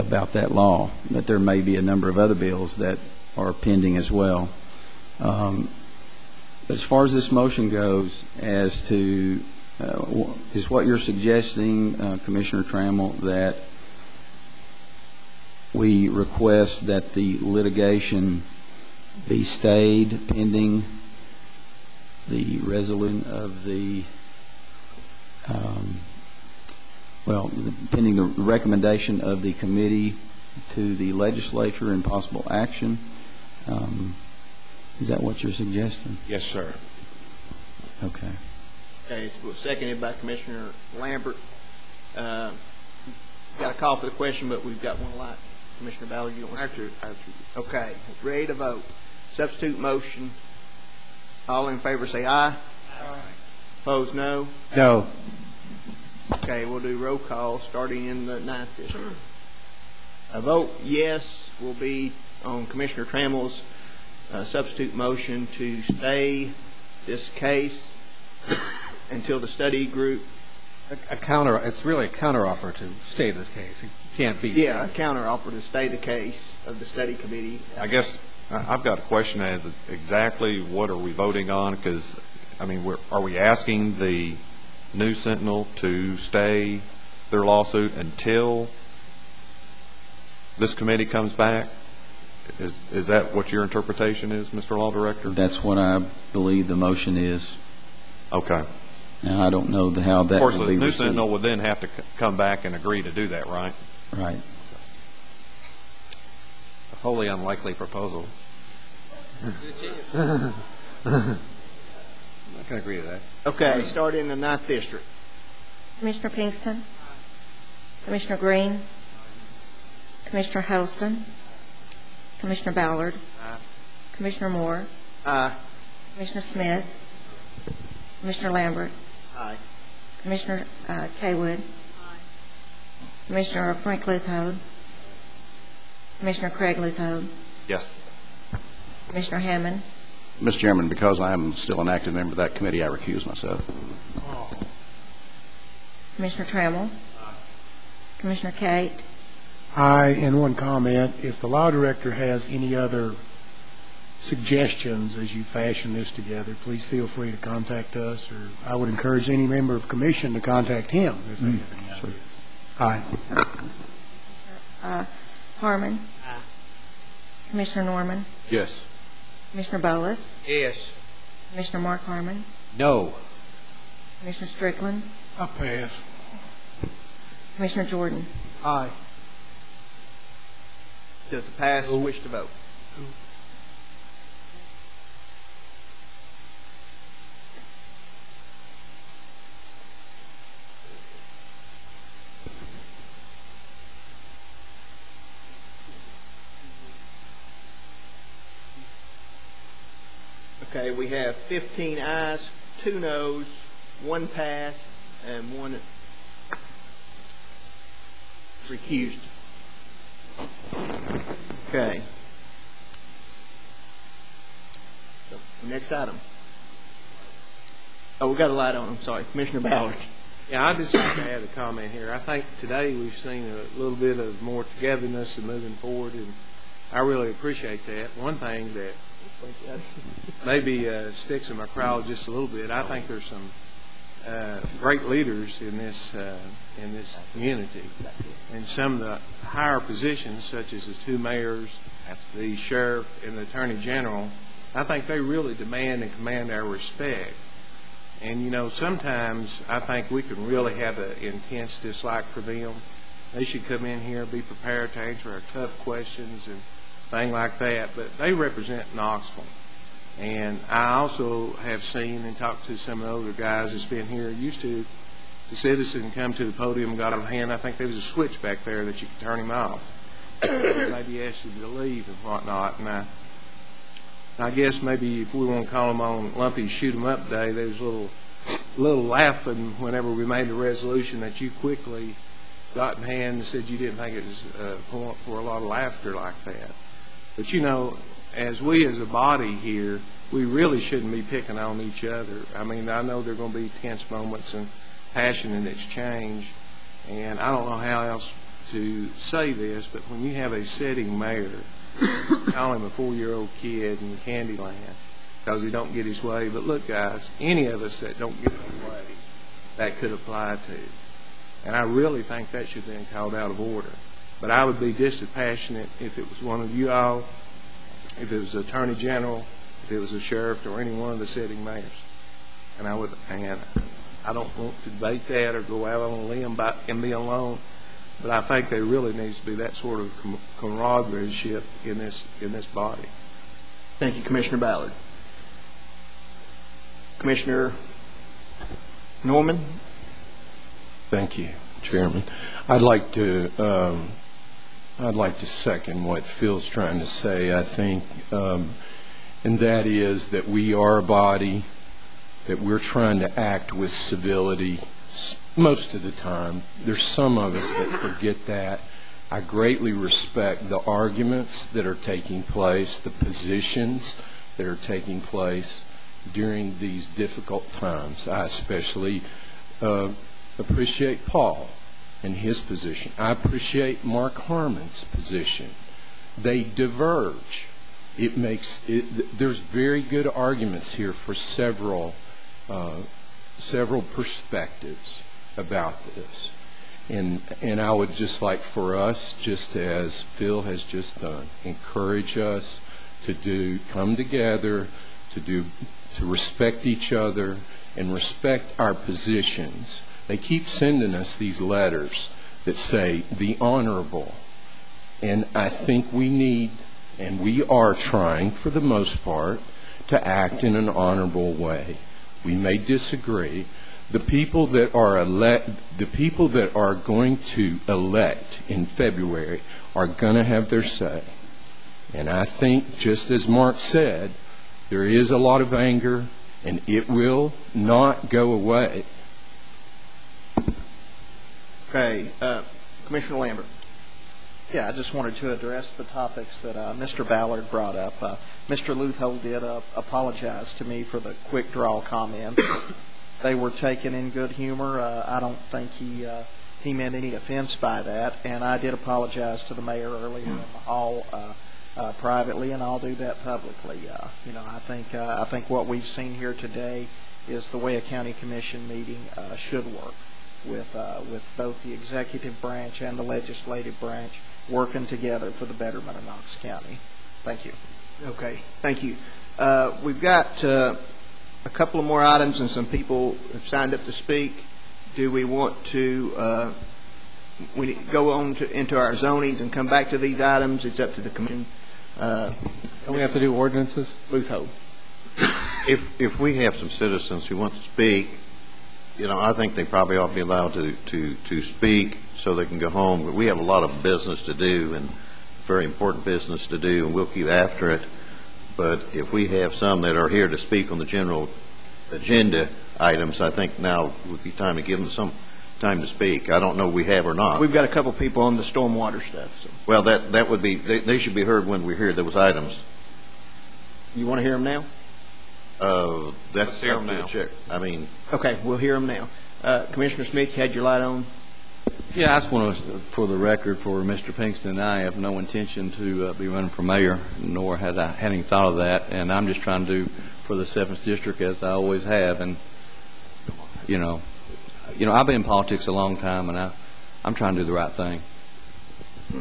about that law, but there may be a number of other bills that are pending as well. As far as this motion goes, as to is what you're suggesting, Commissioner Trammell, that we request that the litigation be stayed pending the resolution of the pending the recommendation of the committee to the legislature and possible action? Is that what you're suggesting? Yes, sir. Okay. Okay, it's seconded by Commissioner Lambert. Got a call for the question, but we've got one light. Commissioner Ballard, you don't want to? Okay, ready to vote. Substitute motion. All in favor say aye. Aye. Opposed, no? No. Okay, we'll do roll call starting in the 9th district. A vote yes will be on Commissioner Trammell's substitute motion to stay this case until the study group. It's really a counteroffer to stay the case. It can't be. Yeah, a counteroffer to stay the case of the study committee. I guess I've got a question as exactly what are we voting on? Because, I mean, are we asking the News Sentinel to stay their lawsuit until this committee comes back? Is that what your interpretation is, Mr. Law Director? That's what I believe the motion is. Okay. Now, I don't know how that will be received. Of course, the News Sentinel would then have to come back and agree to do that, right? Right. A wholly unlikely proposal. I'm not going to agree to that. Okay, start in the 9th district. Commissioner Pinkston, Commissioner Green, Commissioner Huddleston, Commissioner Ballard, Commissioner Moore, Commissioner Smith, Commissioner Lambert, Commissioner Kaywood, Commissioner Frank Lithode, Commissioner Craig Lithode. Yes. Commissioner Hammond. Mr. Chairman, because I am still an active member of that committee, I recuse myself. Commissioner Trammell. Commissioner Kate. Aye, and one comment. If the law director has any other suggestions as you fashion this together, please feel free to contact us, or I would encourage any member of the commission to contact him if they have any ideas. Aye. Harmon. Aye. Commissioner Norman. Yes. Commissioner Bolus. Yes. Commissioner Mark Harmon. No. Commissioner Strickland. I pass. Commissioner Jordan. Aye. Does the pass wish to vote? Okay, we have 15 ayes, 2 noes, 1 pass, and 1 recused. Okay. So, next item. Oh, we got a light on. I'm sorry. Commissioner Ballard. Yeah, I just like to add a comment here. I think today we've seen a little bit of more togetherness and moving forward, and I really appreciate that. One thing that maybe sticks in my crowd just a little bit, I think there's some great leaders in this community, and some of the higher positions, such as the 2 mayors, the sheriff, and the attorney general. I think they really demand and command our respect. And you know, sometimes I think we can really have an intense dislike for them. They should come in here and be prepared to answer our tough questions and things like that. But they represent Knoxville. And I also have seen and talked to some of the older guys that's been here. Used to, the citizen come to the podium and got on hand. I think there was a switch back there that you could turn him off. Maybe ask him to leave and whatnot. And I guess maybe if we want to call them on Lumpy shoot 'em up day, there was a little laughing whenever we made the resolution that you quickly got in hand and said you didn't think it was a point for a lot of laughter like that. But you know, as we as a body here, we really shouldn't be picking on each other. I mean, I know there are going to be tense moments and passion and exchange, and I don't know how else to say this, but when you have a sitting mayor, call him a 4-year-old kid in Candyland because he don't get his way. But look, guys, any of us that don't get our way, that could apply to. And I really think that should have been called out of order. But I would be just as passionate if it was one of you all, if it was the Attorney General, if it was the sheriff, or any one of the sitting mayors. And I don't want to debate that or go out on a limb and be alone. But I think there really needs to be that sort of camaraderie in this body. Thank you, Commissioner Ballard. Commissioner Norman. Thank you, Chairman. I'd like to second what Phil's trying to say. I think, and that is that we are a body, that we're trying to act with civility most of the time. There's some of us that forget that. I greatly respect the arguments that are taking place, the positions that are taking place during these difficult times. I especially appreciate Paul and his position. I appreciate Mark Harmon's position. They diverge. There's very good arguments here for several perspectives about this. And I would just like for us, just as Phil has just done, encourage us to come together, to respect each other and respect our positions. They keep sending us these letters that say, the honorable. And I think we need, and we are trying for the most part, to act in an honorable way. We may disagree. The people that are going to elect in February are going to have their say. And I think, just as Mark said, there is a lot of anger, and it will not go away. Okay. Commissioner Lambert. Yeah, I just wanted to address the topics that Mr. Ballard brought up. Mr. Luthold did apologize to me for the quick draw comments. They were taken in good humor. I don't think he meant any offense by that, and I did apologize to the mayor earlier in the hall privately, and I'll do that publicly. I think what we've seen here today is the way a county commission meeting should work, with both the executive branch and the legislative branch working together for the betterment of Knox County. Thank you. Okay, thank you. We've got a couple of more items, and some people have signed up to speak. Do we want to we go on into our zonings and come back to these items? It's up to the commission. Don't we have to do ordinances? Luthold. If we have some citizens who want to speak, I think they probably ought to be allowed to speak so they can go home. But we have a lot of business to do, and very important business to do, and we'll keep after it. But if we have some that are here to speak on the general agenda items, I think now would be time to give them some time to speak. I don't know if we have or not. We've got a couple people on the stormwater stuff. So. Well, that would be, they should be heard when we hear those items. You want to hear them now? Let's hear them now. Okay, we'll hear them now. Commissioner Smith, you had your light on. Yeah, I just want to, for the record, for Mr. Pinkston, I have no intention to be running for mayor, nor had I had any thought of that, and I'm just trying to do for the 7th District as I always have. And I've been in politics a long time, and I'm trying to do the right thing. I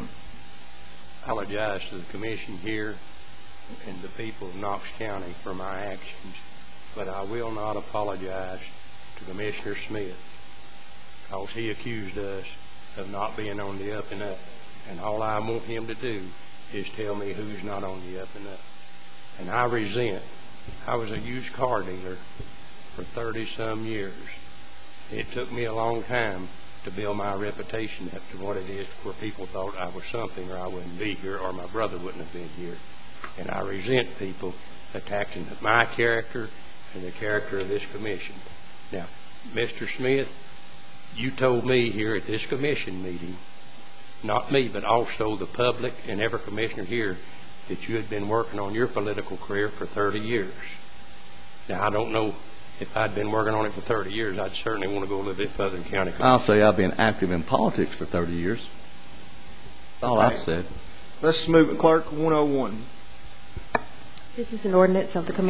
apologize to the commission here and the people of Knox County for my actions, but I will not apologize to Commissioner Smith, because he accused us of not being on the up and up, and all I want him to do is tell me who's not on the up and up. And I was a used car dealer for 30-some years. It took me a long time to build my reputation up to what it is, where people thought I was something, or I wouldn't be here, or my brother wouldn't have been here. And I resent people attacking my character and the character of this commission. Now, Mr. Smith, you told me here at this commission meeting, not me, but also the public and every commissioner here, that you had been working on your political career for 30 years. Now, I don't know if I'd been working on it for 30 years, I'd certainly want to go a little bit further in county commission. I'll say I've been active in politics for 30 years. That's all I've said. Let's move it. Clerk, 101. This is an ordinance of the Commission